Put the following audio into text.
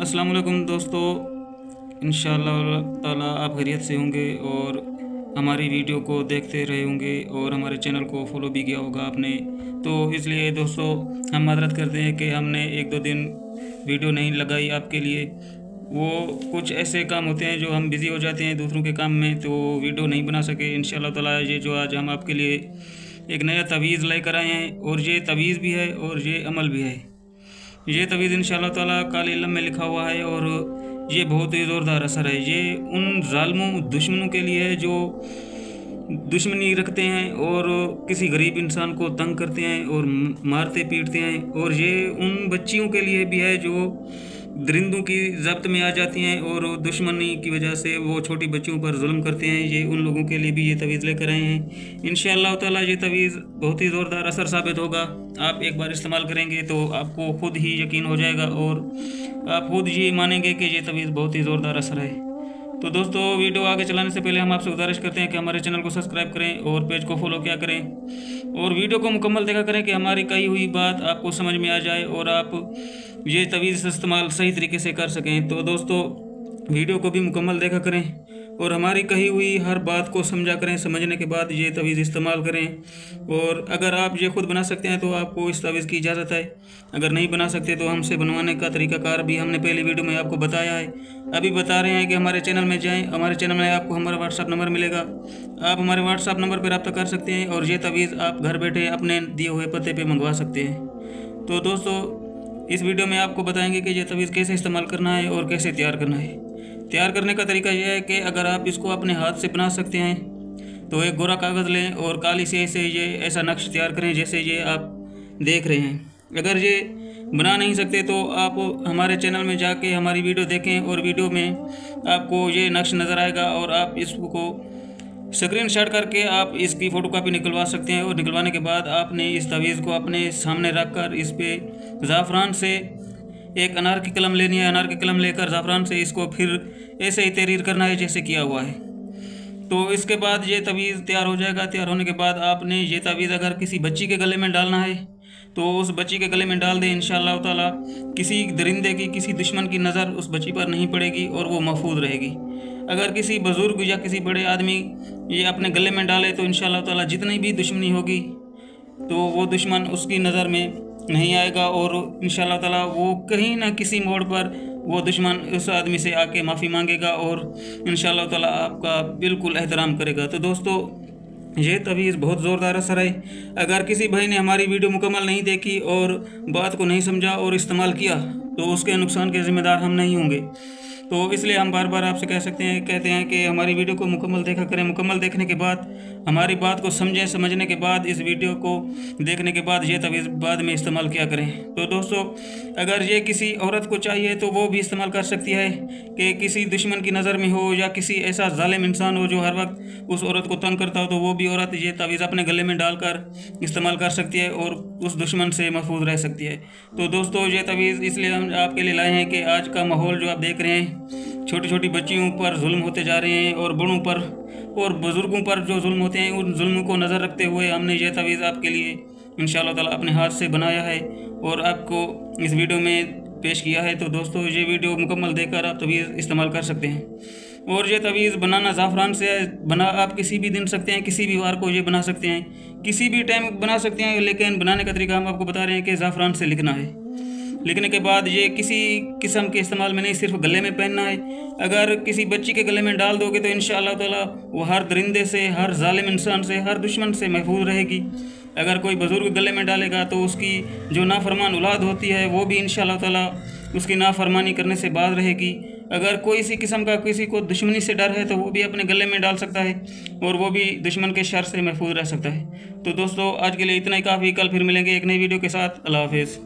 अस्सलाम वालेकुम दोस्तों, इंशाअल्लाह ताला आप खैरियत से होंगे और हमारी वीडियो को देखते रहे होंगे और हमारे चैनल को फॉलो भी किया होगा आपने। तो इसलिए दोस्तों हम माजरत करते हैं कि हमने एक दो दिन वीडियो नहीं लगाई आपके लिए। वो कुछ ऐसे काम होते हैं जो हम बिज़ी हो जाते हैं दूसरों के काम में, तो वीडियो नहीं बना सके। इंशाअल्लाह ताला ये जो आज हम आपके लिए एक नया तवीज़ लेकर आए हैं, और ये तवीज़ भी है और ये अमल भी है। ये तवीज़ इंशाअल्लाह ताला काले इल्म में लिखा हुआ है और ये बहुत ही ज़ोरदार असर है। ये उन ज़ालिमों दुश्मनों के लिए है जो दुश्मनी रखते हैं और किसी गरीब इंसान को तंग करते हैं और मारते पीटते हैं, और ये उन बच्चियों के लिए भी है जो दरिंदों की ज़ब्त में आ जाती हैं और दुश्मनी की वजह से वो छोटी बच्चियों पर जुल्म करते हैं। ये उन लोगों के लिए भी ये तवीज़ लेकर आए हैं। इंशाअल्लाह ताला ये तवीज़ बहुत ही ज़ोरदार असर साबित होगा। आप एक बार इस्तेमाल करेंगे तो आपको खुद ही यकीन हो जाएगा और आप खुद ये मानेंगे कि ये तवीज़ बहुत ही ज़ोरदार असर है। तो दोस्तों वीडियो आगे चलाने से पहले हम आपसे गुजारिश करते हैं कि हमारे चैनल को सब्सक्राइब करें और पेज को फॉलो किया करें, और वीडियो को मुकम्मल देखा करें कि हमारी कही हुई बात आपको समझ में आ जाए और आप ये तवीज़ इस्तेमाल सही तरीके से कर सकें। तो दोस्तों वीडियो को भी मुकम्मल देखा करें और हमारी कही हुई हर बात को समझा करें। समझने के बाद ये तवीज़ इस्तेमाल करें, और अगर आप ये खुद बना सकते हैं तो आपको इस तवीज़ की इजाज़त है। अगर नहीं बना सकते तो हमसे बनवाने का तरीक़ाकार भी हमने पहले वीडियो में आपको बताया है। अभी बता रहे हैं कि हमारे चैनल में जाएं। हमारे चैनल में आपको हमारा व्हाट्सअप नंबर मिलेगा, आप हमारे व्हाट्सअप नंबर पर रब्ता कर सकते हैं और ये तवीज़ आप घर बैठे अपने दिए हुए पते पर मंगवा सकते हैं। तो दोस्तों इस वीडियो में आपको बताएंगे कि ये तवीज़ कैसे इस्तेमाल करना है और कैसे तैयार करना है। तैयार करने का तरीका यह है कि अगर आप इसको अपने हाथ से बना सकते हैं तो एक गोरा कागज़ लें और काली स्याही से ये ऐसा नक्श तैयार करें जैसे ये आप देख रहे हैं। अगर ये बना नहीं सकते तो आप हमारे चैनल में जाके हमारी वीडियो देखें, और वीडियो में आपको ये नक्श नज़र आएगा और आप इसको स्क्रीनशॉट करके आप इसकी फ़ोटोकॉपी निकलवा सकते हैं। और निकलवाने के बाद आपने इस तवीज़ को अपने सामने रख कर इस पर ज़ाफ़रान से एक अनार की कलम लेनी है। अनार की कलम लेकर ज़ाफ़रान से इसको फिर ऐसे ही तहरीर करना है जैसे किया हुआ है। तो इसके बाद ये तवीज़ तैयार हो जाएगा। तैयार होने के बाद आपने ये तवीज़ अगर किसी बच्ची के गले में डालना है तो उस बच्ची के गले में डाल दें। इंशाअल्लाह ताला किसी दरिंदे की, किसी दुश्मन की नज़र उस बच्ची पर नहीं पड़ेगी और वो महफूज रहेगी। अगर किसी बुज़ुर्ग या किसी बड़े आदमी ये अपने गले में डाले तो इंशाअल्लाह ताला जितनी भी दुश्मनी होगी तो वो दुश्मन उसकी नज़र में नहीं आएगा, और इंशाअल्लाह ताला वो कहीं ना किसी मोड़ पर वो दुश्मन उस आदमी से आके माफ़ी मांगेगा और इंशाअल्लाह ताला आपका बिल्कुल एहतराम करेगा। तो दोस्तों ये तवीज़ बहुत ज़ोरदार असर है। अगर किसी भाई ने हमारी वीडियो मुकम्मल नहीं देखी और बात को नहीं समझा और इस्तेमाल किया तो उसके नुकसान के ज़िम्मेदार हम नहीं होंगे। तो इसलिए हम बार बार आपसे कहते हैं कि हमारी वीडियो को मुकम्मल देखा करें। मुकम्मल देखने के बाद हमारी बात को समझें, समझने के बाद इस वीडियो को देखने के बाद ये तवीज़ बाद में इस्तेमाल किया करें। तो दोस्तों अगर ये किसी औरत को चाहिए तो वो भी इस्तेमाल कर सकती है कि किसी दुश्मन की नज़र में हो या किसी ऐसा जालिम इंसान हो जो हर वक्त उस औरत को तंग करता हो, तो वो भी औरत ये तवीज़ अपने गले में डालकर इस्तेमाल कर सकती है और उस दुश्मन से महफूज रह सकती है। तो दोस्तों ये तवीज़ इसलिए हम आपके लिए लाए हैं कि आज का माहौल जो आप देख रहे हैं, छोटी छोटी बच्चियों पर जुल्म होते जा रहे हैं और बड़ों पर और बुज़ुर्गों पर जो जुल्म होते हैं, उन जुल्म को नज़र रखते हुए हमने ये तवीज़ आपके लिए इंशाअल्लाह ताला अपने हाथ से बनाया है और आपको इस वीडियो में पेश किया है। तो दोस्तों ये वीडियो मुकम्मल देखकर आप तवीज़ इस्तेमाल कर सकते हैं। और ये तवीज़ बनाना ज़ाफ़रान से बना आप किसी भी दिन सकते हैं, किसी भी वार को ये बना सकते हैं, किसी भी टाइम बना सकते हैं, लेकिन बनाने का तरीका हम आपको बता रहे हैं कि ज़ाफ़रान से लिखना है। लिखने के बाद ये किसी किस्म के इस्तेमाल में नहीं, सिर्फ गले में पहनना है। अगर किसी बच्ची के गले में डाल दोगे तो इंशाअल्लाह ताला वो हर दरिंदे से, हर जालिम इंसान से, हर दुश्मन से महफूज रहेगी। अगर कोई बुज़ुर्ग गले में डालेगा तो उसकी जो नाफरमान औलाद होती है वो भी इंशाअल्लाह ताला उसकी नाफरमानी करने से बाज रहेगी। अगर कोई इसी किस्म का किसी को दुश्मनी से डर है तो वो भी अपने गले में डाल सकता है और वो भी दुश्मन के शर से महफूज रह सकता है। तो दोस्तों आज के लिए इतना ही काफ़ी। कल फिर मिलेंगे एक नई वीडियो के साथ। अल्लाह हाफिज़।